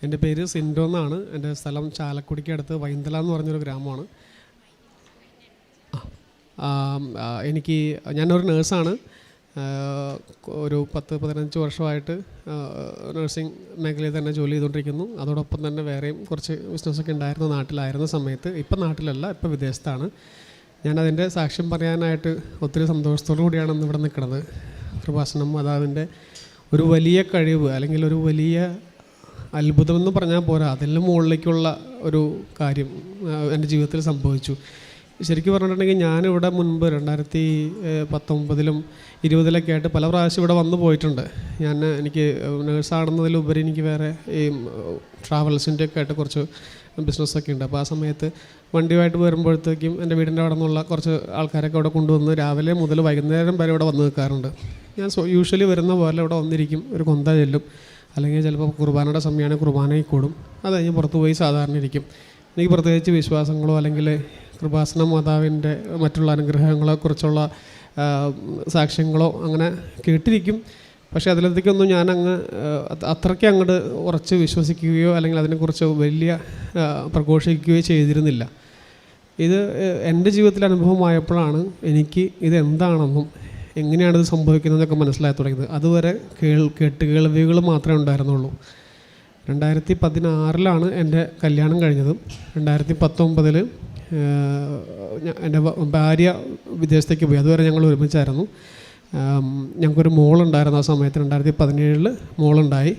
എൻ്റെ പേര് സിൻഡോ എന്നാണ്. എൻ്റെ സ്ഥലം ചാലക്കുടിക്ക് അടുത്ത് വൈന്തല എന്ന് പറഞ്ഞൊരു ഗ്രാമമാണ്. ഞാനൊരു നേഴ്സാണ്. ഒരു 10-15 വർഷമായിട്ട് നഴ്സിംഗ് മേഖലയിൽ തന്നെ ജോലി ചെയ്തുകൊണ്ടിരിക്കുന്നു. അതോടൊപ്പം തന്നെ വേറെയും കുറച്ച് ബിസിനസ്സൊക്കെ ഉണ്ടായിരുന്നു നാട്ടിലായിരുന്ന സമയത്ത്. ഇപ്പം നാട്ടിലല്ല, ഇപ്പം വിദേശത്താണ്. ഞാനതിൻ്റെ സാക്ഷ്യം പറയാനായിട്ട് ഒത്തിരി സന്തോഷത്തോടു കൂടിയാണ് ഇന്ന് ഇവിടെ നിൽക്കുന്നത്. കൃപാസനം മാതാവിൻ്റെ ഒരു വലിയ കഴിവ് അല്ലെങ്കിൽ ഒരു വലിയ അത്ഭുതമെന്ന് പറഞ്ഞാൽ പോരാ, അതിലും മുകളിലേക്കുള്ള ഒരു കാര്യം എൻ്റെ ജീവിതത്തിൽ സംഭവിച്ചു. ശരിക്കും പറഞ്ഞിട്ടുണ്ടെങ്കിൽ ഞാനിവിടെ മുൻപ് 2019-ലും 20-ലൊക്കെ ആയിട്ട് പല പ്രാവശ്യം ഇവിടെ വന്നു പോയിട്ടുണ്ട്. എനിക്ക് നേഴ്സാണെന്നതിലുപരി എനിക്ക് വേറെ ഈ ട്രാവൽസിൻ്റെ ഒക്കെ ആയിട്ട് കുറച്ച് ബിസിനസ്സൊക്കെ ഉണ്ട്. അപ്പോൾ ആ സമയത്ത് വണ്ടിയുമായിട്ട് വരുമ്പോഴത്തേക്കും എൻ്റെ വീടിൻ്റെ അവിടെ നിന്നുള്ള കുറച്ച് ആൾക്കാരൊക്കെ ഇവിടെ കൊണ്ടുവന്ന് രാവിലെ മുതൽ വൈകുന്നേരം വരെ ഇവിടെ വന്ന് നിൽക്കാറുണ്ട്. ഞാൻ യൂഷ്വലി വരുന്ന പോലെ ഇവിടെ വന്നിരിക്കും, ഒരു കൊന്ത ചെല്ലും, അല്ലെങ്കിൽ ചിലപ്പോൾ കുർബാനയുടെ സമയമാണെങ്കിൽ കുർബാനയിൽ കൂടും. അത് കഴിഞ്ഞ് പുറത്ത് പോയി സാധാരണ ഇരിക്കും. എനിക്ക് പ്രത്യേകിച്ച് വിശ്വാസങ്ങളോ അല്ലെങ്കിൽ കൃപാസന മാതാവിൻ്റെ മറ്റുള്ള അനുഗ്രഹങ്ങളെക്കുറിച്ചുള്ള സാക്ഷ്യങ്ങളോ അങ്ങനെ കേട്ടിരിക്കും. പക്ഷേ അതിലത്തേക്കൊന്നും ഞാനങ്ങ് അത്രയ്ക്ക് അങ്ങോട്ട് ഉറച്ച് വിശ്വസിക്കുകയോ അല്ലെങ്കിൽ അതിനെക്കുറിച്ച് വലിയ പ്രഘോഷിക്കുകയോ ചെയ്തിരുന്നില്ല. ഇത് എൻ്റെ ജീവിതത്തിൽ അനുഭവമായപ്പോഴാണ് എനിക്ക് ഇതെന്താണെന്നും എങ്ങനെയാണിത് സംഭവിക്കുന്നതൊക്കെ മനസ്സിലായി തുടങ്ങിയത്. അതുവരെ കേട്ടുകേൾവികൾ മാത്രമേ ഉണ്ടായിരുന്നുള്ളൂ. 2016-ലാണ് എൻ്റെ കല്യാണം കഴിഞ്ഞത്. 2019 എൻ്റെ ഭാര്യ വിദേശത്തേക്ക് പോയി. അതുവരെ ഞങ്ങൾ ഒരുമിച്ചായിരുന്നു. ഞങ്ങൾക്കൊരു മോളുണ്ടായിരുന്നു ആ സമയത്ത്. 2017 മോളുണ്ടായി.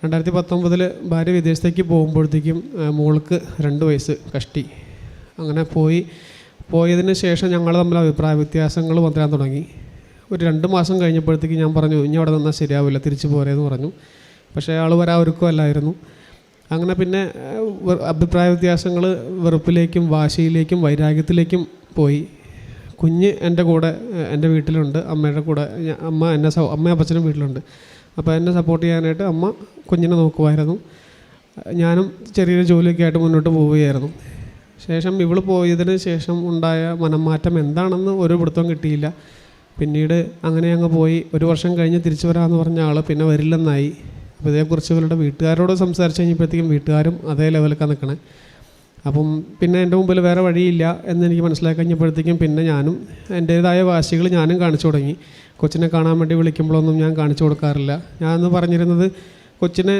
2019 ഭാര്യ വിദേശത്തേക്ക് പോകുമ്പോഴത്തേക്കും മോൾക്ക് 2 വയസ്സ് കഷ്ടി. അങ്ങനെ പോയതിന് ശേഷം ഞങ്ങൾ തമ്മിൽ അഭിപ്രായ വ്യത്യാസങ്ങൾ വരാൻ തുടങ്ങി. ഒരു 2 മാസം കഴിഞ്ഞപ്പോഴത്തേക്ക് ഞാൻ പറഞ്ഞു, ഇനി അവിടെ നിന്നാൽ ശരിയാവില്ല, തിരിച്ചു പോരേന്ന് പറഞ്ഞു. പക്ഷേ ആൾ വരാതിരിക്കുമല്ലായിരുന്നു. അങ്ങനെ പിന്നെ അഭിപ്രായ വ്യത്യാസങ്ങൾ വെറുപ്പിലേക്കും വാശിയിലേക്കും വൈരാഗ്യത്തിലേക്കും പോയി. കുഞ്ഞ് എൻ്റെ കൂടെ എൻ്റെ വീട്ടിലുണ്ട്, അമ്മയുടെ കൂടെ. അമ്മയും അപ്പച്ചനും വീട്ടിലുണ്ട്. അപ്പോൾ എന്നെ സപ്പോർട്ട് ചെയ്യാനായിട്ട് അമ്മ കുഞ്ഞിനെ നോക്കുമായിരുന്നു. ഞാനും ചെറിയൊരു ജോലിയൊക്കെ ആയിട്ട് മുന്നോട്ട് പോവുകയായിരുന്നു. ശേഷം ഇവൾ പോയതിന് ശേഷം ഉണ്ടായ മനംമാറ്റം എന്താണെന്ന് ഒരു പിടുത്തവും കിട്ടിയില്ല. പിന്നീട് അങ്ങനെ അങ്ങ് പോയി. 1 വർഷം കഴിഞ്ഞ് തിരിച്ചു വരാമെന്ന് പറഞ്ഞ ആൾ പിന്നെ വരില്ലെന്നായി. അപ്പോൾ ഇതേക്കുറിച്ച് ഇവരുടെ വീട്ടുകാരോട് സംസാരിച്ച് കഴിഞ്ഞപ്പോഴത്തേക്കും വീട്ടുകാരും അതേ ലെവലിലേക്കാണ് നിൽക്കണേ. അപ്പം പിന്നെ എൻ്റെ മുമ്പിൽ വേറെ വഴിയില്ല എന്നെനിക്ക് മനസ്സിലാക്കി കഴിഞ്ഞപ്പോഴത്തേക്കും പിന്നെ ഞാനും എൻ്റേതായ വാശികൾ ഞാനും കാണിച്ചു തുടങ്ങി. കൊച്ചിനെ കാണാൻ വേണ്ടി വിളിക്കുമ്പോഴൊന്നും ഞാൻ കാണിച്ചു കൊടുക്കാറില്ല. ഞാനെന്ന് പറഞ്ഞിരുന്നത്, കൊച്ചിനെ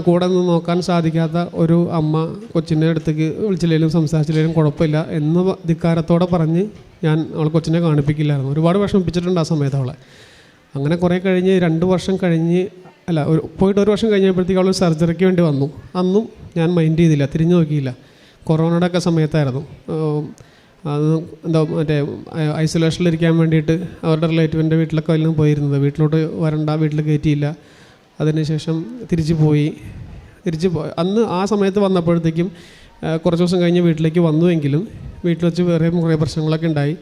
കൂടെ നിന്ന് നോക്കാൻ സാധിക്കാത്ത ഒരു അമ്മ കൊച്ചിൻ്റെ അടുത്തേക്ക് വിളിച്ചില്ലെങ്കിലും സംസാരിച്ചില്ലെങ്കിലും കുഴപ്പമില്ല എന്ന് ധിക്കാരത്തോടെ പറഞ്ഞ് അവൾ കൊച്ചിനെ കാണിപ്പിക്കില്ലായിരുന്നു. ഒരുപാട് വിഷമിപ്പിച്ചിട്ടുണ്ട് ആ സമയത്ത് അവളെ. അങ്ങനെ കുറേ കഴിഞ്ഞ് 2 വർഷം കഴിഞ്ഞ് പോയിട്ട് 1 വർഷം കഴിഞ്ഞപ്പോഴത്തേക്ക് അവൾ സർജറിക്ക് വേണ്ടി വന്നു. അന്നും ഞാൻ മൈൻഡ് ചെയ്തില്ല, തിരിഞ്ഞു നോക്കിയില്ല. കൊറോണയുടെ ഒക്കെ സമയത്തായിരുന്നു. മറ്റേ ഐസൊലേഷനിലിരിക്കാൻ വേണ്ടിയിട്ട് അവരുടെ റിലേറ്റീവിൻ്റെ വീട്ടിലൊക്കെ വല്ലതും പോയിരുന്നത്. വീട്ടിലോട്ട് വരണ്ട, വീട്ടിൽ കയറ്റിയില്ല. അതിനുശേഷം തിരിച്ചു പോയി. അന്ന് ആ സമയത്ത് വന്നപ്പോഴത്തേക്കും കുറച്ച് ദിവസം കഴിഞ്ഞ് വീട്ടിലേക്ക് വന്നുവെങ്കിലും വീട്ടിൽ വെച്ച് വേറെ കുറേ പ്രശ്നങ്ങളൊക്കെ ഉണ്ടായി.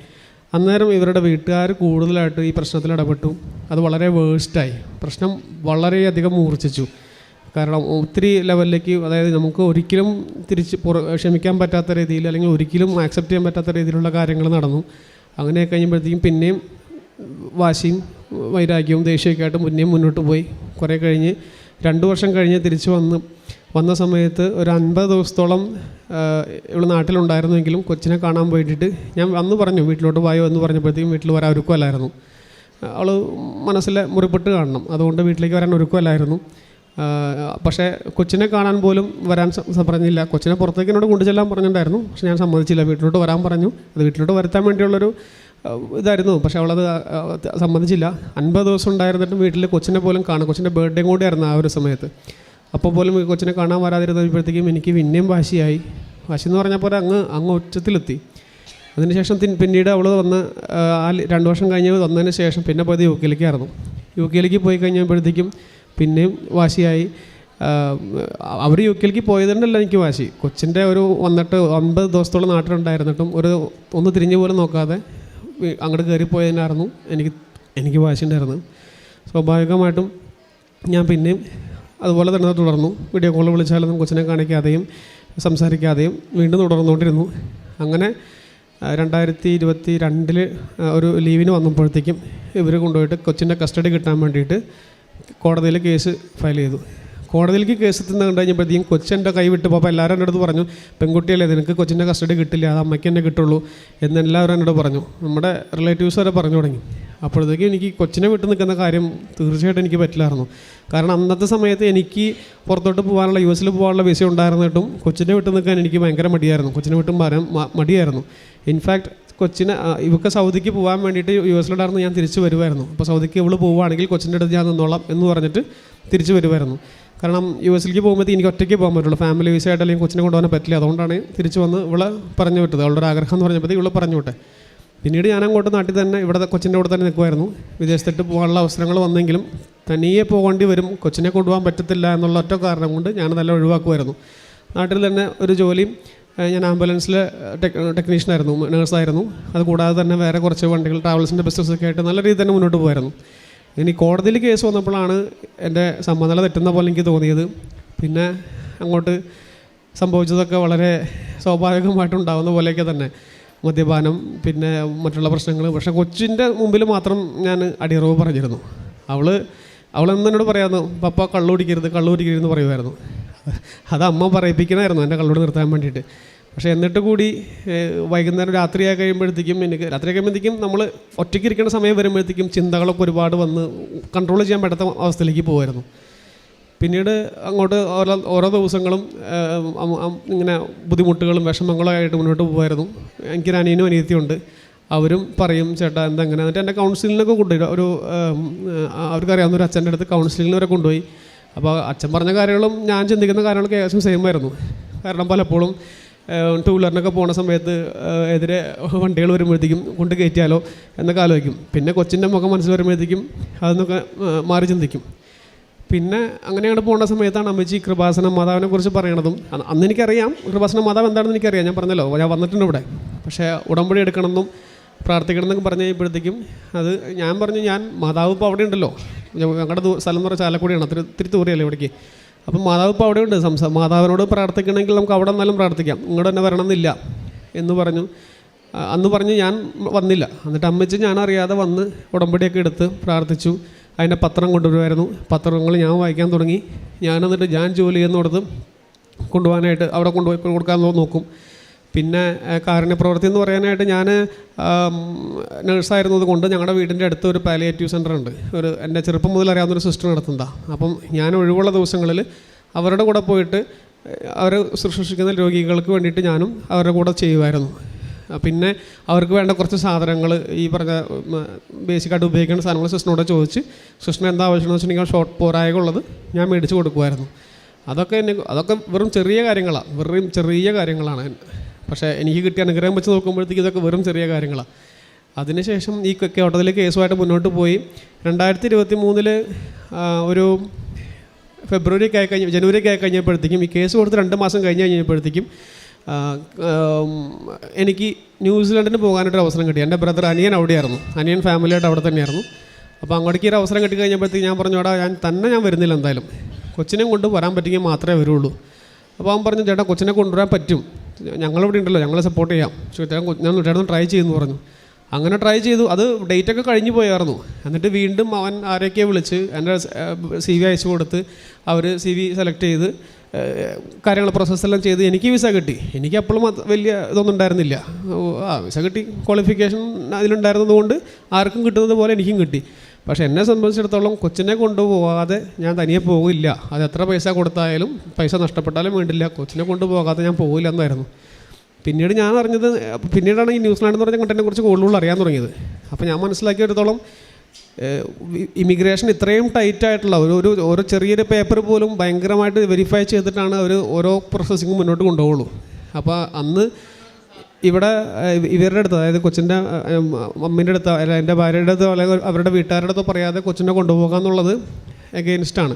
അന്നേരം ഇവരുടെ വീട്ടുകാർ കൂടുതലായിട്ട് ഈ പ്രശ്നത്തിൽ ഇടപെട്ടു. അത് വളരെ വേഴ്സ്റ്റായി. പ്രശ്നം വളരെയധികം മൂർച്ഛിച്ചു. കാരണം ഒത്തിരി ലെവലിലേക്ക്, അതായത് നമുക്ക് ഒരിക്കലും ക്ഷമിക്കാൻ പറ്റാത്ത രീതിയിൽ അല്ലെങ്കിൽ ഒരിക്കലും ആക്സെപ്റ്റ് ചെയ്യാൻ പറ്റാത്ത രീതിയിലുള്ള കാര്യങ്ങൾ നടന്നു. അങ്ങനെ കഴിയുമ്പോഴത്തേക്കും പിന്നെയും വാശിയും വൈരാഗ്യവും ദേഷ്യമൊക്കെ ആയിട്ട് മുന്നോട്ട് പോയി. കുറേ കഴിഞ്ഞ് 2 വർഷം കഴിഞ്ഞ് തിരിച്ച് വന്ന സമയത്ത് ഒരു 50 ദിവസത്തോളം ഇവിടെ നാട്ടിലുണ്ടായിരുന്നെങ്കിലും കൊച്ചിനെ കാണാൻ പോയിട്ട് ഞാൻ അന്ന് പറഞ്ഞു, വീട്ടിലോട്ട് പോയോ എന്ന് പറഞ്ഞപ്പോഴത്തേക്കും വീട്ടിൽ വരാൻ ഒരുക്കമല്ലായിരുന്നു. അവൾ മനസ്സിലെ മുറിപ്പെട്ട് കാണണം, അതുകൊണ്ട് വീട്ടിലേക്ക് വരാൻ ഒരുക്കമല്ലായിരുന്നു. പക്ഷേ കൊച്ചിനെ കാണാൻ പോലും വരാൻ പറഞ്ഞില്ല. കൊച്ചിനെ പുറത്തേക്ക് എന്നോട് കൊണ്ടുചെല്ലാൻ പറഞ്ഞിട്ടുണ്ടായിരുന്നു. പക്ഷേ ഞാൻ സമ്മതിച്ചില്ല. വീട്ടിലോട്ട് വരാൻ പറഞ്ഞു. അത് വീട്ടിലോട്ട് വരുത്താൻ വേണ്ടിയുള്ളൊരു ഇതായിരുന്നു. പക്ഷേ അവളത് സമ്മതിച്ചില്ല. 50 ദിവസം ഉണ്ടായിരുന്നിട്ടും വീട്ടിൽ കൊച്ചിനെ പോലും കാണാം. കൊച്ചിൻ്റെ ബർത്ത്ഡേ കൂടിയായിരുന്നു ആ ഒരു സമയത്ത്. അപ്പോൾ പോലും കൊച്ചിനെ കാണാൻ വരാതിരുന്നപ്പോഴത്തേക്കും എനിക്ക് പിന്നെയും വാശി എന്ന് പറഞ്ഞാൽ പോലെ അങ്ങ് ഉച്ചത്തിലെത്തി. അതിനുശേഷം പിന്നീട് അവൾ വന്ന് 2 വർഷം കഴിഞ്ഞ് വന്നതിന് ശേഷം പിന്നെ പോയത് UK-ലേക്കായിരുന്നു. UK-ലേക്ക് പോയി കഴിഞ്ഞപ്പോഴത്തേക്കും പിന്നെയും വാശിയായി. അവർ UK-ലേക്ക് പോയതുകൊണ്ടല്ല എനിക്ക് വാശി. കൊച്ചിൻ്റെ വന്നിട്ട് 50 ദിവസത്തോളം നാട്ടിലുണ്ടായിരുന്നിട്ടും ഒന്ന് തിരിഞ്ഞു പോലും നോക്കാതെ അങ്ങോട്ട് കയറിപ്പോയതിനായിരുന്നു എനിക്ക് വാശി ഉണ്ടായിരുന്നു. സ്വാഭാവികമായിട്ടും ഞാൻ പിന്നെയും അതുപോലെ തന്നെ തുടർന്നു. വീഡിയോ കോൾ വിളിച്ചാലൊന്നും കൊച്ചിനെ കാണിക്കാതെയും സംസാരിക്കാതെയും വീണ്ടും തുടർന്നുകൊണ്ടിരുന്നു. അങ്ങനെ 2022 ഒരു ലീവിന് വന്നപ്പോഴത്തേക്കും ഇവർ കൊണ്ടുപോയിട്ട് കൊച്ചിൻ്റെ കസ്റ്റഡി കിട്ടാൻ വേണ്ടിയിട്ട് കോടതിയിൽ കേസ് ഫയൽ ചെയ്തു. കോടതിയിലേക്ക് കേസ് എത്തുന്ന കണ്ടു കഴിഞ്ഞപ്പോഴത്തേക്കും കൊച്ചെൻ്റെ കൈ വിട്ട് പോയപ്പോൾ എല്ലാവരും എൻ്റെ അടുത്ത് പറഞ്ഞു, പെൺകുട്ടിയല്ലേ നിനക്ക് കൊച്ചിൻ്റെ കസ്റ്റഡി കിട്ടില്ല, അത് അമ്മയ്ക്ക് തന്നെ കിട്ടുള്ളൂ എന്ന് എല്ലാവരും എന്നോട് പറഞ്ഞു. നമ്മുടെ റിലേറ്റീവ്സ് വരെ പറഞ്ഞു തുടങ്ങി. അപ്പോഴത്തേക്കും എനിക്ക് കൊച്ചിനെ വിട്ട് നിൽക്കുന്ന കാര്യം തീർച്ചയായിട്ടും എനിക്ക് പറ്റില്ലായിരുന്നു. കാരണം അന്നത്തെ സമയത്ത് എനിക്ക് പുറത്തോട്ട് പോകാനുള്ള US പോകാനുള്ള വിസ ഉണ്ടായിരുന്നിട്ടും കൊച്ചിനെ വിട്ട് നിൽക്കാൻ എനിക്ക് ഭയങ്കര മടിയായിരുന്നു. കൊച്ചിനെ വിട്ടും വരാൻ മടിയായിരുന്നു. ഇൻഫാക്ട് കൊച്ചിനെ ഇവർക്ക് സൗദിക്ക് പോകാൻ വേണ്ടിയിട്ട് US ഞാൻ തിരിച്ച് വരുമായിരുന്നു. അപ്പോൾ സൗദിക്ക് ഇവള് പോവുകയാണെങ്കിൽ കൊച്ചിൻ്റെ അടുത്ത് ഞാൻ നിന്നോളാം എന്ന് പറഞ്ഞിട്ട് തിരിച്ച് വരുമായിരുന്നു. കാരണം US പോകുമ്പോഴത്തേക്ക് എനിക്ക് ഒറ്റയ്ക്ക് പോകാൻ പറ്റുള്ളൂ, ഫാമിലി വിസ ആയിട്ട് അല്ലെങ്കിൽ കൊച്ചിനെ കൊണ്ടുപോകാൻ പറ്റില്ല. അതുകൊണ്ടാണ് തിരിച്ച് വന്ന് ഇവളെ പറഞ്ഞു വിട്ടത്. അവളുടെ ഒരു ആഗ്രഹം എന്ന് പറഞ്ഞപ്പോഴത്തേക്ക് ഇവളെ പറഞ്ഞു വിട്ടെ. പിന്നീട് ഞാൻ അങ്ങോട്ട് നാട്ടിൽ തന്നെ ഇവിടെ കൊച്ചിൻ്റെ കൂടെ തന്നെ നിൽക്കുമായിരുന്നു. വിദേശത്തിട്ട് പോകാനുള്ള അവസരങ്ങൾ വന്നെങ്കിലും തനിയെ പോകേണ്ടി വരും, കൊച്ചിനെ കൊണ്ടുപോകാൻ പറ്റത്തില്ല എന്നുള്ള ഒറ്റ കാരണം കൊണ്ട് ഞാനതെല്ലാം ഒഴിവാക്കുമായിരുന്നു. നാട്ടിൽ തന്നെ ഒരു ജോലിയും, ഞാൻ ആംബുലൻസിലെ ടെക്നീഷ്യനായിരുന്നു, നേഴ്സായിരുന്നു. അതുകൂടാതെ തന്നെ വേറെ കുറച്ച് വണ്ടികൾ, ട്രാവൽസിൻ്റെ ബിസിനസ്സൊക്കെ ആയിട്ട് നല്ല രീതിയിൽ തന്നെ മുന്നോട്ട് പോയായിരുന്നു. ഇനി കോടതിയിൽ കേസ് വന്നപ്പോഴാണ് എൻ്റെ സമനില തെറ്റുന്ന പോലെ എനിക്ക് തോന്നിയത്. പിന്നെ അങ്ങോട്ട് സംഭവിച്ചതൊക്കെ വളരെ സ്വാഭാവികമായിട്ടുണ്ടാകുന്ന പോലെയൊക്കെ തന്നെ, മദ്യപാനം, പിന്നെ മറ്റുള്ള പ്രശ്നങ്ങൾ. പക്ഷേ കൊച്ചിൻ്റെ മുമ്പിൽ മാത്രം ഞാൻ അടിയറവ് പറഞ്ഞിരുന്നു. അവളെന്നോട് പറയാമെന്ന്, പപ്പ കള്ളു കുടിക്കരുതെന്ന് പറയുമായിരുന്നു. അത് അമ്മ പറയിപ്പിക്കണമായിരുന്നു എൻ്റെ കള്ളോട് നിർത്താൻ വേണ്ടിയിട്ട്. പക്ഷേ എന്നിട്ട് കൂടി വൈകുന്നേരം രാത്രിയായി കഴിയുമ്പോഴത്തേക്കും നമ്മൾ ഒറ്റയ്ക്ക് ഇരിക്കുന്ന സമയം വരുമ്പോഴത്തേക്കും ചിന്തകളൊക്കെ ഒരുപാട് വന്ന് കൺട്രോൾ ചെയ്യാൻ പറ്റാത്ത അവസ്ഥയിലേക്ക് പോകുമായിരുന്നു. പിന്നീട് അങ്ങോട്ട് ഓരോ ദിവസങ്ങളും ഇങ്ങനെ ബുദ്ധിമുട്ടുകളും വിഷമങ്ങളും ആയിട്ട് മുന്നോട്ട് പോകുമായിരുന്നു. എനിക്കൊരു അനിയനും അനിയത്തിയുണ്ട്. അവരും പറയും, ചേട്ടാ എന്താ അങ്ങനെ. എന്നിട്ട് എൻ്റെ കൗൺസിലിങ്ങിനൊക്കെ കൊണ്ടുപോയി. അവർക്കറിയാവുന്ന ഒരു അച്ഛൻ്റെ അടുത്ത് കൗൺസിലിങ്ങിന് വരെ കൊണ്ടുപോയി. അപ്പോൾ അച്ഛൻ പറഞ്ഞ കാര്യങ്ങളും ഞാൻ ചിന്തിക്കുന്ന കാര്യങ്ങളൊക്കെ ഏകദേശം സെയിമായിരുന്നു. കാരണം പലപ്പോഴും 2 വീലറിനൊക്കെ പോണ സമയത്ത് എതിരെ വണ്ടികൾ വരുമ്പോഴത്തേക്കും കൊണ്ട് കയറ്റിയാലോ എന്നൊക്കെ ആലോചിക്കും. പിന്നെ കൊച്ചിൻ്റെ മുഖം മനസ്സിൽ വരുമ്പോഴത്തേക്കും അതൊന്നൊക്കെ മാറി ചിന്തിക്കും. പിന്നെ അങ്ങനെയാണ് പോകേണ്ട സമയത്താണ് അമ്മച്ചി കൃപാസന മാതാവിനെ കുറിച്ച് പറയണതും. അന്ന് എനിക്കറിയാം കൃപാസന മാതാവ് എന്താണെന്ന് എനിക്കറിയാം, ഞാൻ പറഞ്ഞല്ലോ, ഞാൻ വന്നിട്ടുണ്ട് ഇവിടെ. പക്ഷേ ഉടമ്പടി എടുക്കണമെന്നും പ്രാർത്ഥിക്കണം എന്നൊക്കെ പറഞ്ഞു കഴിയുമ്പോഴത്തേക്കും ഞാൻ പറഞ്ഞു, ഞാൻ മാതാവ് ഇപ്പോൾ അവിടെ ഉണ്ടല്ലോ, ഞങ്ങളുടെ സ്ഥലം എന്ന് പറഞ്ഞാൽ ചാലക്കുടിയാണ്, ഇത്തിരി ദൂരെയല്ലേ ഇവിടേക്ക്. അപ്പം മാതാവ് ഇപ്പോൾ അവിടെ ഉണ്ട്, മാതാവിനോട് പ്രാർത്ഥിക്കണമെങ്കിൽ നമുക്ക് അവിടെ നിന്നാലും പ്രാർത്ഥിക്കാം, ഇങ്ങോട്ട് തന്നെ വരണമെന്നില്ല എന്ന് പറഞ്ഞു. അന്ന് പറഞ്ഞ് ഞാൻ വന്നില്ല. എന്നിട്ട് അമ്മച്ചി ഞാനറിയാതെ വന്ന് ഉടമ്പടിയൊക്കെ എടുത്ത് പ്രാർത്ഥിച്ചു. അതിൻ്റെ പത്രം കൊണ്ടുവരുമായിരുന്നു. പത്രങ്ങൾ ഞാൻ വായിക്കാൻ തുടങ്ങി. എന്നിട്ട് ഞാൻ ജോലി ചെയ്യുന്നിടത്ത് കൊണ്ടുപോകാനായിട്ട് അവിടെ കൊണ്ടുപോയി കൊടുക്കാൻ നോക്കും. പിന്നെ കാരുണ്യപ്രവൃത്തി എന്ന് പറയാനായിട്ട് ഞാൻ നഴ്സായിരുന്നത് കൊണ്ട് ഞങ്ങളുടെ വീടിൻ്റെ അടുത്ത് ഒരു പാലിയേറ്റീവ് സെൻ്റർ ഉണ്ട്. എൻ്റെ ചെറുപ്പം മുതൽ അറിയാവുന്നൊരു സിസ്റ്റർ നടത്തുന്നതാണ്. അപ്പം ഞാൻ ഒഴിവുള്ള ദിവസങ്ങളിൽ അവരുടെ കൂടെ പോയിട്ട് അവർ ശുശ്രൂഷിക്കുന്ന രോഗികൾക്ക് വേണ്ടിയിട്ട് ഞാനും അവരുടെ കൂടെ ചെയ്യുമായിരുന്നു. പിന്നെ അവർക്ക് വേണ്ട കുറച്ച് സാധനങ്ങൾ, ഈ പറഞ്ഞ ബേസിക്കായിട്ട് ഉപയോഗിക്കുന്ന സാധനങ്ങൾ സിസ്റ്ററിനോട് ചോദിച്ച് സിസ്റ്ററിന് എന്താ ആവശ്യമെന്ന് വെച്ചിട്ടുണ്ടെങ്കിൽ ഷോർട്ട് പോരായകുള്ളത് ഞാൻ മേടിച്ച് കൊടുക്കുമായിരുന്നു. അതൊക്കെ വെറും ചെറിയ കാര്യങ്ങളാണ്. പക്ഷേ എനിക്ക് കിട്ടിയ അനുഗ്രഹം വെച്ച് നോക്കുമ്പോഴത്തേക്ക് ഇതൊക്കെ വെറും ചെറിയ കാര്യങ്ങളാണ്. അതിനുശേഷം ഈ കോടതിയിലെ കേസുമായിട്ട് മുന്നോട്ട് പോയി. 2023 ഒരു ജനുവരിയൊക്കെ ആയി കഴിഞ്ഞപ്പോഴത്തേക്കും, ഈ കേസ് കൊടുത്ത് 2 മാസം കഴിഞ്ഞപ്പോഴത്തേക്കും എനിക്ക് ന്യൂസിലൻഡിന് പോകാനായിട്ടൊരു അവസരം കിട്ടി. എൻ്റെ ബ്രദർ അനിയൻ അവിടെയായിരുന്നു, അനിയൻ ഫാമിലിയായിട്ട് അവിടെ തന്നെയായിരുന്നു. അപ്പോൾ അങ്ങോട്ടേക്ക് ഒരു അവസരം കിട്ടി കഴിഞ്ഞപ്പോഴത്തേക്ക് ഞാൻ പറഞ്ഞു, ഞാൻ വരുന്നില്ല, എന്തായാലും കൊച്ചിനെ കൊണ്ട് വരാൻ പറ്റുമെങ്കിൽ മാത്രമേ വരുള്ളൂ. അപ്പോൾ അവൻ പറഞ്ഞു, ചേട്ടാ കൊച്ചിനെ കൊണ്ടുവരാൻ പറ്റും, ഞങ്ങളിവിടെ ഉണ്ടല്ലോ, ഞങ്ങളെ സപ്പോർട്ട് ചെയ്യാം, ഞാൻ ചേട്ടൻ ട്രൈ ചെയ്യുമെന്ന് പറഞ്ഞു. അങ്ങനെ ട്രൈ ചെയ്തു. അത് ഡേറ്റൊക്കെ കഴിഞ്ഞ് പോയായിരുന്നു. എന്നിട്ട് വീണ്ടും അവൻ ആരെയൊക്കെയോ വിളിച്ച് എൻ്റെ CV അയച്ചു കൊടുത്ത് അവർ CV സെലക്ട് ചെയ്ത് കാര്യങ്ങൾ പ്രോസസ്സെല്ലാം ചെയ്ത് എനിക്ക് വിസ കിട്ടി. എനിക്ക് അപ്പോഴും വലിയ ഇതൊന്നും ഉണ്ടായിരുന്നില്ല. വിസ കിട്ടി, ക്വാളിഫിക്കേഷൻ അതിലുണ്ടായിരുന്നത് കൊണ്ട് ആർക്കും കിട്ടുന്നത് പോലെ എനിക്കും കിട്ടി. പക്ഷേ എന്നെ സംബന്ധിച്ചിടത്തോളം കൊച്ചിനെ കൊണ്ടുപോകാതെ ഞാൻ തനിയെ പോകില്ല. അത് എത്ര പൈസ കൊടുത്തായാലും, പൈസ നഷ്ടപ്പെട്ടാലും വേണ്ടില്ല, കൊച്ചിനെ കൊണ്ടുപോകാതെ ഞാൻ പോകില്ല എന്നായിരുന്നു. പിന്നീട് ഞാൻ അറിഞ്ഞത്, പിന്നീടാണ് ഈ ന്യൂസിലാൻഡ് എന്ന് പറഞ്ഞ കണ്ടതിനെ കുറിച്ച് കൂടുതൽ അറിയാൻ തുടങ്ങിയത്. അപ്പോൾ ഞാൻ മനസ്സിലാക്കിയെടുത്തോളം ഇമിഗ്രേഷൻ ഇത്രയും ടൈറ്റായിട്ടുള്ള ഓരോ ചെറിയൊരു പേപ്പർ പോലും ഭയങ്കരമായിട്ട് വെരിഫൈ ചെയ്തിട്ടാണ് അവർ ഓരോ പ്രോസസ്സിങ്ങും മുന്നോട്ട് കൊണ്ടുപോകുള്ളൂ. അപ്പോൾ അന്ന് ഇവിടെ ഇവരുടെ അടുത്ത്, അതായത് കൊച്ചിൻ്റെ മമ്മീൻ്റെ അടുത്ത്, അല്ല എൻ്റെ ഭാര്യയുടെ അടുത്തോ അല്ലെങ്കിൽ അവരുടെ വീട്ടുകാരുടെ അടുത്തോ പറയാതെ കൊച്ചിനെ കൊണ്ടുപോകുക എന്നുള്ളത് എഗെയിൻസ്റ്റാണ്.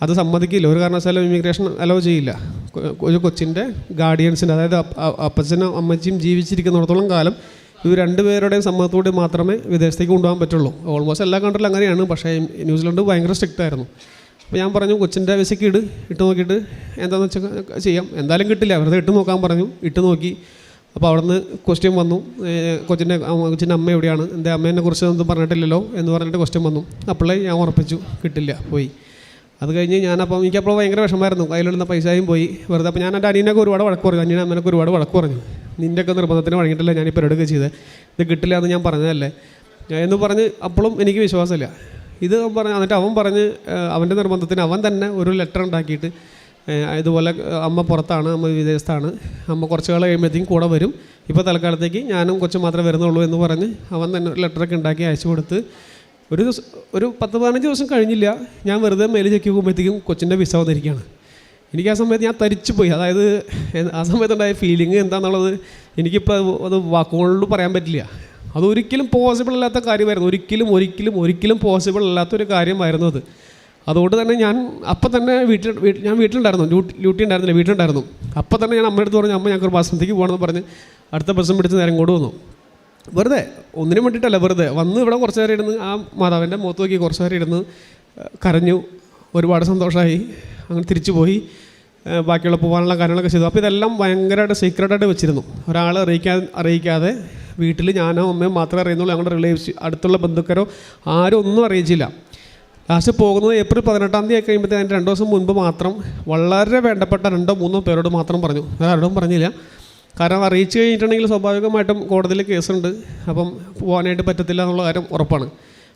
അത് സമ്മതിക്കില്ല, ഒരു കാരണവശാലും ഇമിഗ്രേഷൻ അലോ ചെയ്യില്ല. ഒരു കൊച്ചിൻ്റെ ഗാർഡിയൻസിൻ്റെ, അതായത് അപ്പച്ചനും അമ്മച്ചിയും ജീവിച്ചിരിക്കുന്നിടത്തോളം കാലം ഇവർ 2 പേരുടെയും സമ്മതത്തോടെ മാത്രമേ വിദേശത്തേക്ക് കൊണ്ടുപോകാൻ പറ്റുള്ളൂ. ഓൾമോസ്റ്റ് എല്ലാ കൺട്രിയിലും അങ്ങനെയാണ്. പക്ഷേ ന്യൂസിലൻഡ് ഭയങ്കര സ്ട്രിക്റ്റ് ആയിരുന്നു. അപ്പോൾ ഞാൻ പറഞ്ഞു, കൊച്ചിൻ്റെ വിസയ്ക്ക് ഇട്ട് നോക്കിയിട്ട് എന്താണെന്ന് വെച്ചാൽ ചെയ്യാം. എന്തായാലും കിട്ടില്ല, വെറുതെ ഇട്ട് നോക്കാൻ പറഞ്ഞു. ഇട്ട് നോക്കി. അപ്പോൾ അവിടെ നിന്ന് ക്വസ്റ്റ്യൻ വന്നു, കൊച്ചിൻ്റെ അമ്മ എവിടെയാണ്, എൻ്റെ അമ്മേനെ കുറിച്ച് ഒന്നും പറഞ്ഞിട്ടില്ലല്ലോ എന്ന് പറഞ്ഞിട്ട് ക്വസ്റ്റ്യൻ വന്നു. അപ്പോഴേ ഞാൻ ഉറപ്പിച്ചു കിട്ടില്ല, പോയി. അത് കഴിഞ്ഞ് ഞാനപ്പം എനിക്കപ്പോൾ ഭയങ്കര വിഷമമായിരുന്നു, കയ്യിലുള്ള പൈസയും പോയി വെറുതെ. അപ്പോൾ ഞാൻ എൻ്റെ അനിയനൊക്കെ ഒരുപാട് വഴക്ക് പറഞ്ഞു, അനിയനെ അമ്മനൊക്കെ ഒരുപാട് വഴക്ക് പറഞ്ഞു. നിൻ്റെയൊക്കെ നിർബന്ധത്തിന് വഴങ്ങിയിട്ടില്ല ഞാൻ ഈ പരിപാടിയൊക്കെ ചെയ്തത്, ഇത് കിട്ടില്ല എന്ന് ഞാൻ പറഞ്ഞതല്ലേ എന്ന് പറഞ്ഞ്. അപ്പോഴും എനിക്ക് വിശ്വാസമില്ല ഇത് പറഞ്ഞു. എന്നിട്ട് അവൻ പറഞ്ഞ് അവൻ്റെ നിർബന്ധത്തിന് അവൻ തന്നെ ഒരു ലെറ്റർ ഉണ്ടാക്കിയിട്ട് ഇതുപോലെ അമ്മ പുറത്താണ്, അമ്മ വിദേശത്താണ്, അമ്മ കുറച്ച് കാലം കഴിയുമ്പോഴത്തേക്കും കൂടെ വരും, ഇപ്പോൾ തൽക്കാലത്തേക്ക് ഞാനും കൊച്ചും മാത്രമേ വരുന്നുള്ളൂ എന്ന് പറഞ്ഞ് അവൻ തന്നെ ലെറ്ററൊക്കെ ഉണ്ടാക്കി അയച്ചു കൊടുത്ത് ഒരു 10-15 ദിവസം കഴിഞ്ഞില്ല. ഞാൻ വെറുതെ മെയിൽ ചെക്ക് ചെയ്യുമ്പോഴത്തേക്കും കൊച്ചിൻ്റെ വിസ വന്നിരിക്കുകയാണ്. എനിക്ക് ആ സമയത്ത് ഞാൻ തരിച്ചു പോയി. അതായത് ആ സമയത്തുണ്ടായ ഫീലിംഗ് എന്താണെന്നുള്ളത് എനിക്കിപ്പോൾ അത് വാക്കുകളിൽ പറയാൻ പറ്റില്ല. അതൊരിക്കലും പോസിബിൾ അല്ലാത്ത കാര്യമായിരുന്നു, ഒരിക്കലും പോസിബിൾ അല്ലാത്തൊരു കാര്യമായിരുന്നു അത്. അതുകൊണ്ട് തന്നെ ഞാൻ അപ്പം തന്നെ ഞാൻ വീട്ടിലുണ്ടായിരുന്നു, ഡ്യൂട്ടി ഉണ്ടായിരുന്നില്ല, വീട്ടിലുണ്ടായിരുന്നു. അപ്പം തന്നെ ഞാൻ അമ്മയുടെ അടുത്ത് പറഞ്ഞു, അമ്മ ഞങ്ങൾക്ക് ഒരു മാസത്തേക്ക് പോകണമെന്ന് പറഞ്ഞ് അടുത്ത ബസ്സും പിടിച്ച് നേരം കൊണ്ട് വന്നു. വെറുതെ ഒന്നിനും വേണ്ടിയിട്ടല്ല, വെറുതെ വന്ന് ഇവിടെ കുറച്ച് നേരം ഇരുന്ന് ആ മാതാവിൻ്റെ മുഖത്ത് നോക്കി കുറച്ച് നേരം ഇരുന്ന് കരഞ്ഞു. ഒരുപാട് സന്തോഷമായി. അങ്ങനെ തിരിച്ചു പോയി. ബാക്കിയുള്ള പോകാനുള്ള കാര്യങ്ങളൊക്കെ ചെയ്തു. അപ്പോൾ ഇതെല്ലാം ഭയങ്കരമായിട്ട് സീക്രട്ടായിട്ട് വെച്ചിരുന്നു. ഒരാൾ അറിയിക്കാതെ വീട്ടിൽ ഞാനോ അമ്മയോ മാത്രമേ അറിയുന്നുള്ളൂ. ഞങ്ങളുടെ റിലേറ്റീവ്സ്, അടുത്തുള്ള ബന്ധുക്കരോ ആരും ഒന്നും അറിയിച്ചില്ല. ലാസ്റ്റ് പോകുന്നത് ഏപ്രിൽ 18 തീയതി കഴിയുമ്പോഴത്തേ അതിൻ്റെ 2 ദിവസം മുൻപ് മാത്രം വളരെ വേണ്ടപ്പെട്ട 2-3 പേരോട് മാത്രം പറഞ്ഞു, വേറെ ആരോടും പറഞ്ഞില്ല. കാരണം അറിയിച്ചു കഴിഞ്ഞിട്ടുണ്ടെങ്കിൽ സ്വാഭാവികമായിട്ടും കോടതിയിൽ കേസുണ്ട്, അപ്പം പോകാനായിട്ട് പറ്റത്തില്ല എന്നുള്ള കാര്യം ഉറപ്പാണ്.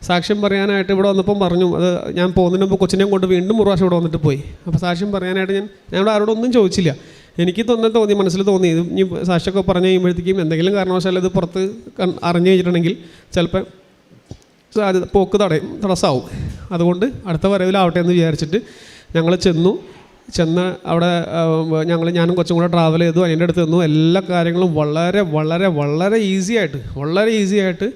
സാക്ഷ്യം പറയാനായിട്ട് ഇവിടെ വന്നപ്പം പറഞ്ഞു, അത് ഞാൻ പോകുന്നതിന് മുമ്പ് കൊച്ചിനെയും കൊണ്ട് വീണ്ടും 1 പ്രാവശ്യം ഇവിടെ വന്നിട്ട് പോയി. അപ്പോൾ സാക്ഷ്യം പറയാനായിട്ട് ഞാൻ ആരോടൊന്നും ചോദിച്ചില്ല. എനിക്ക് തോന്നി, മനസ്സിൽ തോന്നി, ഇത് ഇനി സാക്ഷിയൊക്കെ പറഞ്ഞു കഴിയുമ്പോഴത്തേക്കും എന്തെങ്കിലും കാരണവശാൽ ഇത് പുറത്ത് അറിഞ്ഞു കഴിഞ്ഞിട്ടുണ്ടെങ്കിൽ ചിലപ്പോൾ പോക്ക് തടസ്സമാവും. അതുകൊണ്ട് അടുത്ത വരവിലാവട്ടെ എന്ന് വിചാരിച്ചിട്ട് ഞങ്ങൾ ചെന്ന് അവിടെ ഞാനും കൊച്ചും കൂടെ ട്രാവൽ ചെയ്തു. അതിൻ്റെ അടുത്ത് നിന്നു. എല്ലാ കാര്യങ്ങളും വളരെ ഈസി ആയിട്ട്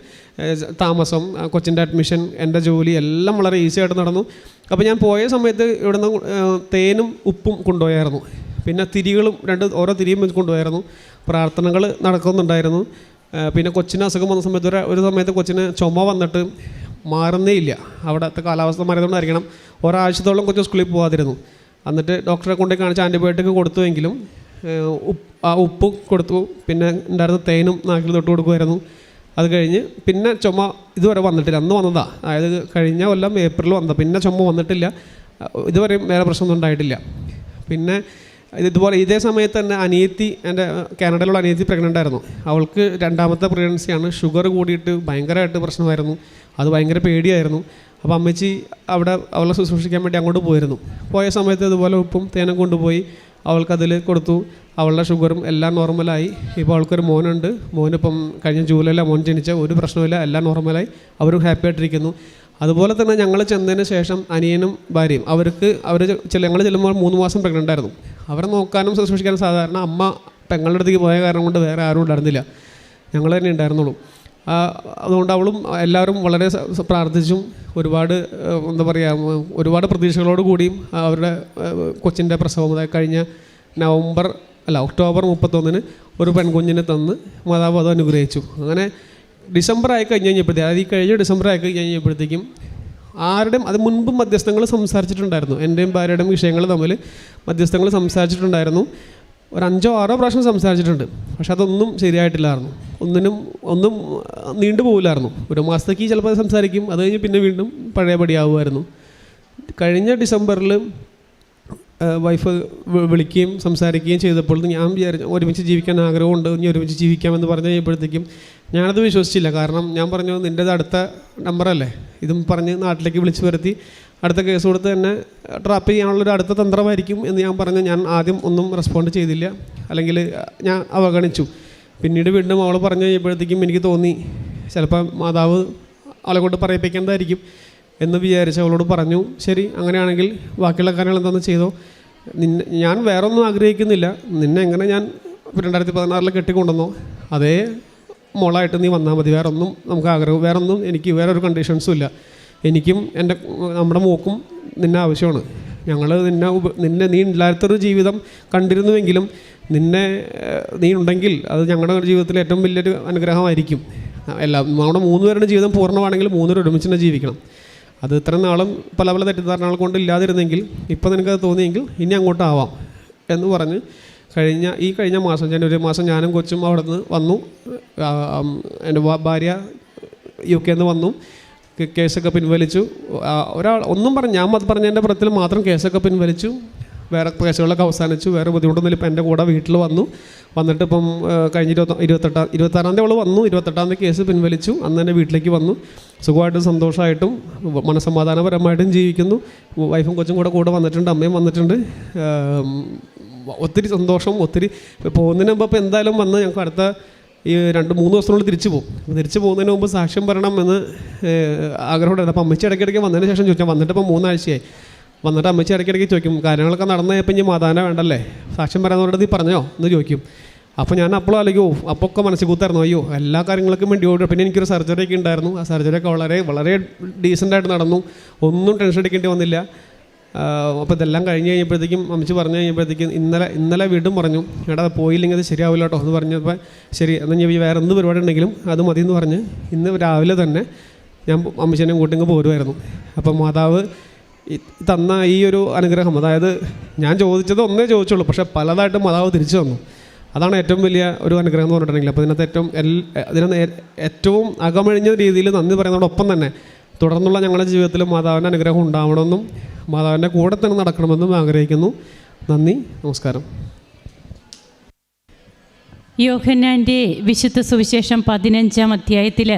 താമസം, കൊച്ചിൻ്റെ അഡ്മിഷൻ, എൻ്റെ ജോലി എല്ലാം വളരെ ഈസി ആയിട്ട് നടന്നു. അപ്പോൾ ഞാൻ പോയ സമയത്ത് ഇവിടുന്ന് തേനും ഉപ്പും കൊണ്ടുപോയായിരുന്നു. പിന്നെ തിരികളും ഓരോ തിരിയും വെച്ച് കൊണ്ടുപോയായിരുന്നു. പ്രാർത്ഥനകൾ നടക്കുന്നുണ്ടായിരുന്നു. പിന്നെ കൊച്ചിന് അസുഖം വന്ന സമയത്ത് ഒരു സമയത്ത് കൊച്ചിന് ചുമ വന്നിട്ട് മാറുന്നേ ഇല്ല. അവിടുത്തെ കാലാവസ്ഥ മാറിയതുകൊണ്ടായിരിക്കണം ഒരാഴ്ചത്തോളം കൊച്ചു സ്കൂളിൽ പോകാതിരുന്നു. എന്നിട്ട് ഡോക്ടറെ കൊണ്ട് കാണിച്ച് ആൻറ്റിബയോട്ടിക് കൊടുത്തുവെങ്കിലും ഉപ്പ് കൊടുത്തു. പിന്നെ ഉണ്ടായിരുന്ന തേനും നാക്കിൽ തൊട്ട് കൊടുക്കുമായിരുന്നു. അത് കഴിഞ്ഞ് പിന്നെ ചുമ ഇതുവരെ വന്നിട്ടില്ല. അന്ന് വന്നതാണ്, അതായത് കഴിഞ്ഞ കൊല്ലം ഏപ്രിൽ വന്നത്. പിന്നെ ചുമ വന്നിട്ടില്ല, ഇതുവരെ വേറെ പ്രശ്നമൊന്നും ഉണ്ടായിട്ടില്ല. പിന്നെ ഇതുപോലെ ഇതേ സമയത്ത് തന്നെ എൻ്റെ കാനഡയിലുള്ള അനിയത്തി പ്രഗ്നൻ്റ് ആയിരുന്നു. അവൾക്ക് 2ാമത്തെ പ്രഗ്നൻസിയാണ്. ഷുഗർ കൂടിയിട്ട് ഭയങ്കരമായിട്ട് പ്രശ്നമായിരുന്നു. അത് ഭയങ്കര പേടിയായിരുന്നു. അപ്പോൾ അമ്മച്ചി അവിടെ അവളെ ശുശ്രൂഷിക്കാൻ വേണ്ടി അങ്ങോട്ട് പോയ സമയത്ത് ഇതുപോലെ ഉപ്പും തേനും കൊണ്ടുപോയി അവൾക്കതിൽ കൊടുത്തു. അവളുടെ ഷുഗറും എല്ലാം നോർമലായി. ഇപ്പോൾ അവൾക്കൊരു മോനുണ്ട്. മോനിപ്പം കഴിഞ്ഞ ജൂലൈയിലാണ് മോൻ ജനിച്ച. ഒരു പ്രശ്നമില്ല, എല്ലാം നോർമലായി. അവരും ഹാപ്പി ആയിട്ടിരിക്കുന്നു. അതുപോലെ തന്നെ ഞങ്ങൾ ചെന്നതിന് ശേഷം അനിയനും ഭാര്യയും ഞങ്ങൾ ചെല്ലുമ്പോൾ 3 മാസം പ്രഗ്നൻ്റ് ആയിരുന്നു. അവരെ നോക്കാനും ശുശ്രൂഷിക്കാനും സാധാരണ അമ്മ പെങ്ങളുടെ അടുത്തേക്ക് പോയ കാരണം കൊണ്ട് വേറെ ആരും ഉണ്ടായിരുന്നില്ല, ഞങ്ങൾ തന്നെ ഉണ്ടായിരുന്നുള്ളൂ. അതുകൊണ്ട് അവളും എല്ലാവരും വളരെ പ്രാർത്ഥിച്ചും ഒരുപാട് പ്രതീക്ഷകളോട് കൂടിയും അവരുടെ കൊച്ചിൻ്റെ പ്രസവം കഴിഞ്ഞ ഒക്ടോബർ 31 ഒരു പെൺകുഞ്ഞിനെ തന്ന് മാതാവ് അത് അനുഗ്രഹിച്ചു. അങ്ങനെ ഡിസംബർ ആയി കഴിഞ്ഞപ്പോഴത്തേക്കും, അതായത് ഈ കഴിഞ്ഞ ഡിസംബർ ആയി കഴിഞ്ഞപ്പോഴത്തേക്കും ആരുടെയും അത് മുൻപ് മധ്യസ്ഥങ്ങൾ സംസാരിച്ചിട്ടുണ്ടായിരുന്നു. എൻ്റെയും ഭാര്യയുടെയും വിഷയങ്ങൾ തമ്മിൽ മധ്യസ്ഥങ്ങൾ സംസാരിച്ചിട്ടുണ്ടായിരുന്നു. ഒരു 5-6 പ്രാവശ്യം സംസാരിച്ചിട്ടുണ്ട്. പക്ഷെ അതൊന്നും ശരിയായിട്ടില്ലായിരുന്നു. ഒന്നും നീണ്ടു പോകില്ലായിരുന്നു. 1 മാസത്തേക്ക് ചിലപ്പോൾ സംസാരിക്കും, അത് കഴിഞ്ഞ് പിന്നെ വീണ്ടും പഴയപടിയാവുമായിരുന്നു. കഴിഞ്ഞ ഡിസംബറിൽ വൈഫ് വിളിക്കുകയും സംസാരിക്കുകയും ചെയ്തപ്പോൾ ഞാൻ വിചാരിച്ചു ഒരുമിച്ച് ജീവിക്കാൻ ആഗ്രഹമുണ്ട്, ഇനി ഒരുമിച്ച് ജീവിക്കാമെന്ന് പറഞ്ഞു കഴിഞ്ഞപ്പോഴത്തേക്കും ഞാനത് വിശ്വസിച്ചില്ല. കാരണം ഞാൻ പറഞ്ഞു, നിൻ്റേത് അടുത്ത നമ്പറല്ലേ, ഇതും പറഞ്ഞ് നാട്ടിലേക്ക് വിളിച്ചു വരുത്തി അടുത്ത കേസ് കൊടുത്ത് തന്നെ ട്രാപ്പ് ചെയ്യാനുള്ളൊരു അടുത്ത തന്ത്രമായിരിക്കും എന്ന് ഞാൻ പറഞ്ഞു. ഞാൻ ആദ്യം ഒന്നും റെസ്പോണ്ട് ചെയ്തില്ല, അല്ലെങ്കിൽ ഞാൻ അവഗണിച്ചു. പിന്നീട് വീണ്ടും അവൾ പറഞ്ഞു കഴിഞ്ഞപ്പോഴത്തേക്കും എനിക്ക് തോന്നി ചിലപ്പോൾ മാതാവ് അവളെ കൊണ്ട് പറയിപ്പിക്കേണ്ടതായിരിക്കും എന്ന് വിചാരിച്ച് അവളോട് പറഞ്ഞു, ശരി അങ്ങനെയാണെങ്കിൽ ബാക്കിയുള്ള കാര്യങ്ങൾ എന്താണെന്ന് ചെയ്തോ, ഞാൻ വേറെ ഒന്നും ആഗ്രഹിക്കുന്നില്ല, നിന്നെ എങ്ങനെ ഞാൻ 2016 കെട്ടിക്കൊണ്ടുവന്നോ അതേ മോളായിട്ട് നീ വന്നാൽ മതി, വേറൊന്നും നമുക്ക് വേറൊന്നും എനിക്ക് വേറൊരു കണ്ടീഷൻസും ഇല്ല. എനിക്കും നമ്മുടെ മോക്കും നിന്നെ ആവശ്യമാണ്. ഞങ്ങൾ നീ ഇല്ലാത്തൊരു ജീവിതം കണ്ടിരുന്നുവെങ്കിലും നീ ഉണ്ടെങ്കിൽ അത് ഞങ്ങളുടെ ജീവിതത്തിൽ ഏറ്റവും വലിയൊരു അനുഗ്രഹമായിരിക്കും. നമ്മുടെ 3 പേരുടെ ജീവിതം പൂർണ്ണമാണെങ്കിൽ 3 പേരും ഒരുമിച്ച് തന്നെ ജീവിക്കണം. അത് ഇത്ര നാളും പല തെറ്റിദ്ധാരണകൾ കൊണ്ട് ഇല്ലാതിരുന്നെങ്കിൽ ഇപ്പോൾ നിനക്കത് തോന്നിയെങ്കിൽ ഇനി അങ്ങോട്ടാവാം എന്ന് പറഞ്ഞ് കഴിഞ്ഞ മാസം ജനുവരി മാസം ഞാനും കൊച്ചും അവിടെ നിന്ന് വന്നു. എൻ്റെ ഭാര്യ UK നിന്ന് വന്നു. കേസൊക്കെ പിൻവലിച്ചു. ഒന്നും ഞാൻ പറഞ്ഞതിൻ്റെ പുറത്തിൽ മാത്രം കേസൊക്കെ പിൻവലിച്ചു. വേറെ കേസുകളൊക്കെ അവസാനിച്ചു. വേറെ ബുദ്ധിമുട്ടൊന്നുമില്ല. ഇപ്പം എൻ്റെ കൂടെ വീട്ടിൽ വന്നിട്ട് ഇപ്പം കഴിഞ്ഞ 26-ാം തീയതി അവൾ വന്നു. 28-ാം തീയതി കേസ് പിൻവലിച്ചു. അന്ന് തന്നെ വീട്ടിലേക്ക് വന്നു. സുഖമായിട്ടും സന്തോഷമായിട്ടും മനസ്സമാധാനപരമായിട്ടും ജീവിക്കുന്നു. വൈഫും കൊച്ചും കൂടെ വന്നിട്ടുണ്ട്, അമ്മയും വന്നിട്ടുണ്ട്. ഒത്തിരി സന്തോഷം. ഒത്തിരി പോകുന്നതിന് മുമ്പ് ഇപ്പോൾ എന്തായാലും വന്ന് ഞങ്ങൾക്ക് അടുത്ത ഈ 2-3 ദിവസത്തിനുള്ളിൽ തിരിച്ചു പോകും. തിരിച്ചു പോകുന്നതിന് മുമ്പ് സാക്ഷ്യം പറയണം എന്ന് ആഗ്രഹമുണ്ടായിരുന്നു. അപ്പോൾ അമ്മച്ചി ഇടയ്ക്കിടയ്ക്ക് വന്നതിന് ശേഷം ചോദിച്ചാൽ വന്നിട്ട് ഇപ്പോൾ 3 ആഴ്ചയായി. വന്നിട്ട് അമ്മച്ചി ഇടയ്ക്കിടയ്ക്ക് ചോദിക്കും, കാര്യങ്ങളൊക്കെ നടന്നു കഴിഞ്ഞപ്പോൾ ഇനി മാതാവിനെ വേണ്ടല്ലേ, സാക്ഷ്യം പറയാന്നവരുടെ നീ പറഞ്ഞോ എന്ന് ചോദിക്കും. അപ്പോൾ ഞാൻ അപ്പോഴും അല്ലെങ്കിൽ അപ്പോൾ ഒക്കെ മനസ്സിൽ കൂത്തായിരുന്നു, അയ്യോ എല്ലാ കാര്യങ്ങൾക്കും വേണ്ടി ഓടി. പിന്നെ എനിക്കൊരു സർജറി ഒക്കെ ഉണ്ടായിരുന്നു. ആ സർജറിയൊക്കെ വളരെ ഡീസൻ്റായിട്ട് നടന്നു. ഒന്നും ടെൻഷൻ അടിക്കേണ്ടി വന്നില്ല. അപ്പോൾ ഇതെല്ലാം കഴിഞ്ഞ് കഴിഞ്ഞപ്പോഴത്തേക്കും അമ്മച്ചി പറഞ്ഞു കഴിഞ്ഞപ്പോഴത്തേക്കും ഇന്നലെ വീണ്ടും പറഞ്ഞു, എടാ പോയില്ലെങ്കിൽ അത് ശരിയാവില്ല കേട്ടോ എന്ന് പറഞ്ഞപ്പോൾ ശരി എന്നാൽ ഞാൻ വേറെ എന്ത് പരിപാടി ഉണ്ടെങ്കിലും അത് മതി എന്ന് പറഞ്ഞ് ഇന്ന് രാവിലെ തന്നെ ഞാൻ അമ്മച്ചേനെയും കൂട്ടിങ്ങ് പോരുമായിരുന്നു. അപ്പം മാതാവ് തന്ന ഈ ഒരു അനുഗ്രഹം, അതായത് ഞാൻ ചോദിച്ചത് ഒന്നേ ചോദിച്ചുള്ളൂ, പക്ഷേ പലതായിട്ട് മാതാവ് തിരിച്ചു തന്നു. അതാണ് ഏറ്റവും വലിയ ഒരു അനുഗ്രഹം എന്ന് പറഞ്ഞിട്ടുണ്ടെങ്കിൽ. അപ്പോൾ ഇതിനകത്ത് ഏറ്റവും അകമഴിഞ്ഞ രീതിയിൽ നന്ദി പറയുന്നതോടൊപ്പം തന്നെ തുടർന്നുള്ള ഞങ്ങളുടെ ജീവിതത്തിൽ മാതാവിൻ്റെ അനുഗ്രഹം ഉണ്ടാവണമെന്നും മാതാവിൻ്റെ കൂടെ തന്നെ നടക്കണമെന്നും ആഗ്രഹിക്കുന്നു. നന്ദി, നമസ്കാരം. യോഹന്നാൻ്റെ വിശുദ്ധ സുവിശേഷം 15-ാം അധ്യായത്തിൽ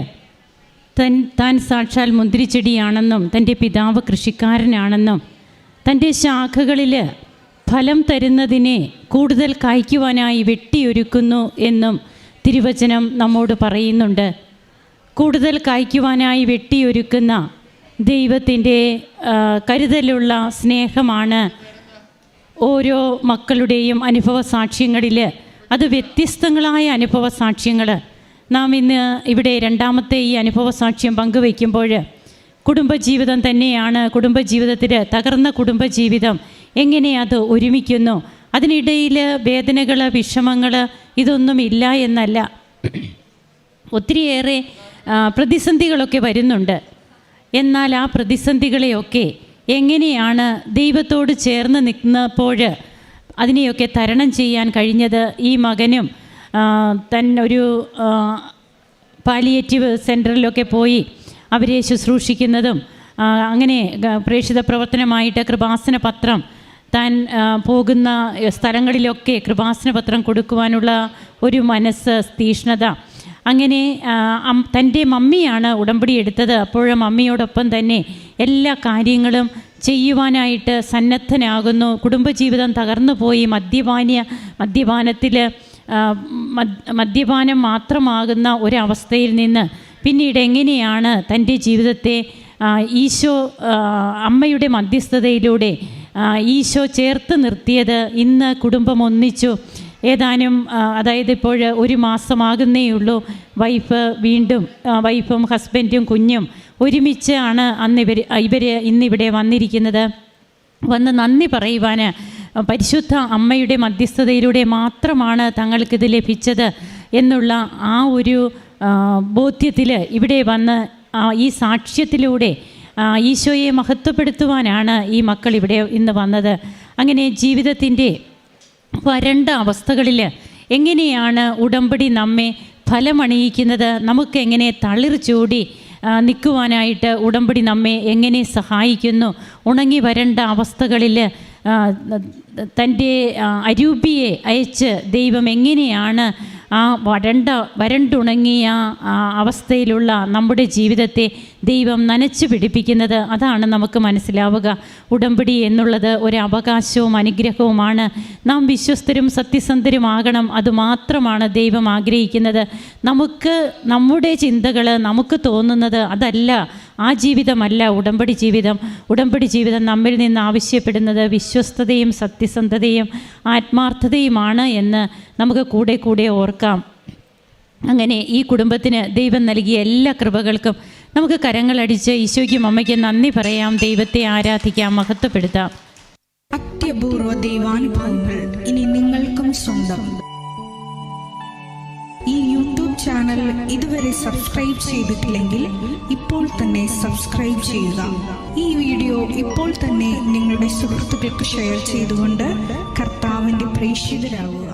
താൻ സാക്ഷാൽ മുന്തിരിച്ചെടിയാണെന്നും തൻ്റെ പിതാവ് കൃഷിക്കാരനാണെന്നും തൻ്റെ ശാഖകളിൽ ഫലം തരുന്നതിനെ കൂടുതൽ കായ്ക്കുവാനായി വെട്ടിയൊരുക്കുന്നു എന്നും തിരുവചനം നമ്മോട് പറയുന്നുണ്ട്. കൂടുതൽ കായ്ക്കുവാനായി വെട്ടിയൊരുക്കുന്ന ദൈവത്തിൻ്റെ കരുതലുള്ള സ്നേഹമാണ് ഓരോ മക്കളുടെയും അനുഭവ സാക്ഷ്യങ്ങളിൽ. അത് വ്യത്യസ്തങ്ങളായ അനുഭവ സാക്ഷ്യങ്ങൾ. നാം ഇന്ന് ഇവിടെ 2ാമത്തെ ഈ അനുഭവ സാക്ഷ്യം പങ്കുവയ്ക്കുമ്പോൾ കുടുംബജീവിതം തന്നെയാണ്. കുടുംബജീവിതത്തിൽ തകർന്ന കുടുംബജീവിതം എങ്ങനെ അത് ഒരുമിക്കുന്നു, അതിനിടയിൽ വേദനകൾ, വിഷമങ്ങൾ ഇതൊന്നുമില്ല എന്നല്ല, ഒത്തിരിയേറെ പ്രതിസന്ധികളൊക്കെ വരുന്നുണ്ട്. എന്നാൽ ആ പ്രതിസന്ധികളെയൊക്കെ എങ്ങനെയാണ് ദൈവത്തോട് ചേർന്ന് നിൽക്കുന്നപ്പോൾ അതിനെയൊക്കെ തരണം ചെയ്യാൻ കഴിഞ്ഞത് ഈ മകനും ഒരു പാലിയേറ്റീവ് സെൻറ്ററിലൊക്കെ പോയി അവരെ ശുശ്രൂഷിക്കുന്നതും അങ്ങനെ പ്രേക്ഷിത പ്രവർത്തനമായിട്ട് കൃപാസന പത്രം താൻ പോകുന്ന സ്ഥലങ്ങളിലൊക്കെ കൃപാസന പത്രം കൊടുക്കുവാനുള്ള ഒരു മനസ്സ്, തീഷ്ണത, അങ്ങനെ തൻ്റെ മമ്മിയാണ് ഉടമ്പടി എടുത്തത്. അപ്പോഴും മമ്മിയോടൊപ്പം തന്നെ എല്ലാ കാര്യങ്ങളും ചെയ്യുവാനായിട്ട് സന്നദ്ധനാകുന്നു. കുടുംബജീവിതം തകർന്നു പോയി. മദ്യപാനത്തിൽ മദ്യപാനം മാത്രമാകുന്ന ഒരവസ്ഥയിൽ നിന്ന് പിന്നീട് എങ്ങനെയാണ് തൻ്റെ ജീവിതത്തെ ഈശോ അമ്മയുടെ മധ്യസ്ഥതയിലൂടെ ഈശോ ചേർത്ത് നിർത്തിയത്. ഇന്ന് കുടുംബം ഒന്നിച്ചു. ഏതാനും അതായത് ഇപ്പോൾ 1 മാസമാകുന്നേയുള്ളൂ. വൈഫും ഹസ്ബൻഡും കുഞ്ഞും ഒരുമിച്ചാണ് ഇവർ ഇന്നിവിടെ വന്നിരിക്കുന്നത്. വന്ന് നന്ദി പറയുവാൻ പരിശുദ്ധ അമ്മയുടെ മധ്യസ്ഥതയിലൂടെ മാത്രമാണ് തങ്ങൾക്കിത് ലഭിച്ചത് എന്നുള്ള ആ ഒരു ബോധ്യത്തിൽ ഇവിടെ വന്ന് ഈ സാക്ഷ്യത്തിലൂടെ ഈശോയെ മഹത്വപ്പെടുത്തുവാനാണ് ഈ മക്കൾ ഇവിടെ ഇന്ന് വന്നത്. അങ്ങനെ ജീവിതത്തിൻ്റെ വരണ്ട അവസ്ഥകളിൽ എങ്ങനെയാണ് ഉടമ്പടി നമ്മെ ഫലമണിയിക്കുന്നത്, നമുക്കെങ്ങനെ തളിർ ചൂടി നിൽക്കുവാനായിട്ട് ഉടമ്പടി നമ്മെ എങ്ങനെ സഹായിക്കുന്നു, ഉണങ്ങി വരണ്ട അവസ്ഥകളിൽ തൻ്റെ അരൂപിയെ അയച്ച് ദൈവം എങ്ങനെയാണ് ആ വരണ്ടുണങ്ങിയ അവസ്ഥയിലുള്ള നമ്മുടെ ജീവിതത്തെ ദൈവം നനച്ചു പിടിപ്പിക്കുന്നത്. അതാണ് നമുക്ക് മനസ്സിലാവുക. ഉടമ്പടി എന്നുള്ളത് ഒരു അവകാശവും അനുഗ്രഹവുമാണ്. നാം വിശ്വസ്തരും സത്യസന്ധരുമാകണം. അതുമാത്രമാണ് ദൈവം ആഗ്രഹിക്കുന്നത്. നമുക്ക് നമ്മുടെ ചിന്തകൾ നമുക്ക് തോന്നുന്നത് അതല്ല, ആ ജീവിതമല്ല ഉടമ്പടി ജീവിതം. ഉടമ്പടി ജീവിതം നമ്മിൽ നിന്ന് ആവശ്യപ്പെടുന്നത് വിശ്വസ്തതയും സത്യസന്ധതയും ആത്മാർത്ഥതയുമാണ് എന്ന് നമുക്ക് കൂടെ ഓർക്കാം. അങ്ങനെ ഈ കുടുംബത്തിന് ദൈവം നൽകിയ എല്ലാ കൃപകൾക്കും നമുക്ക് കരങ്ങളടിച്ച് ഈശോയ്ക്കും അമ്മയ്ക്കും നന്ദി പറയാം. ദൈവത്തെ ആരാധിക്കാം, മഹത്വപ്പെടുത്താം. അത്യപൂർവ ദൈവാനുഭവങ്ങൾ ഇനി നിങ്ങൾക്കും സ്വന്തം. ഈ യൂട്യൂബ് ചാനൽ ഇതുവരെ സബ്സ്ക്രൈബ് ചെയ്തിട്ടില്ലെങ്കിൽ ഇപ്പോൾ തന്നെ സബ്സ്ക്രൈബ് ചെയ്യുക. ഈ വീഡിയോ ഇപ്പോൾ തന്നെ നിങ്ങളുടെ സുഹൃത്തുക്കൾക്ക് ഷെയർ ചെയ്തുകൊണ്ട് കർത്താവിൻ്റെ പ്രേക്ഷിതരാകുക.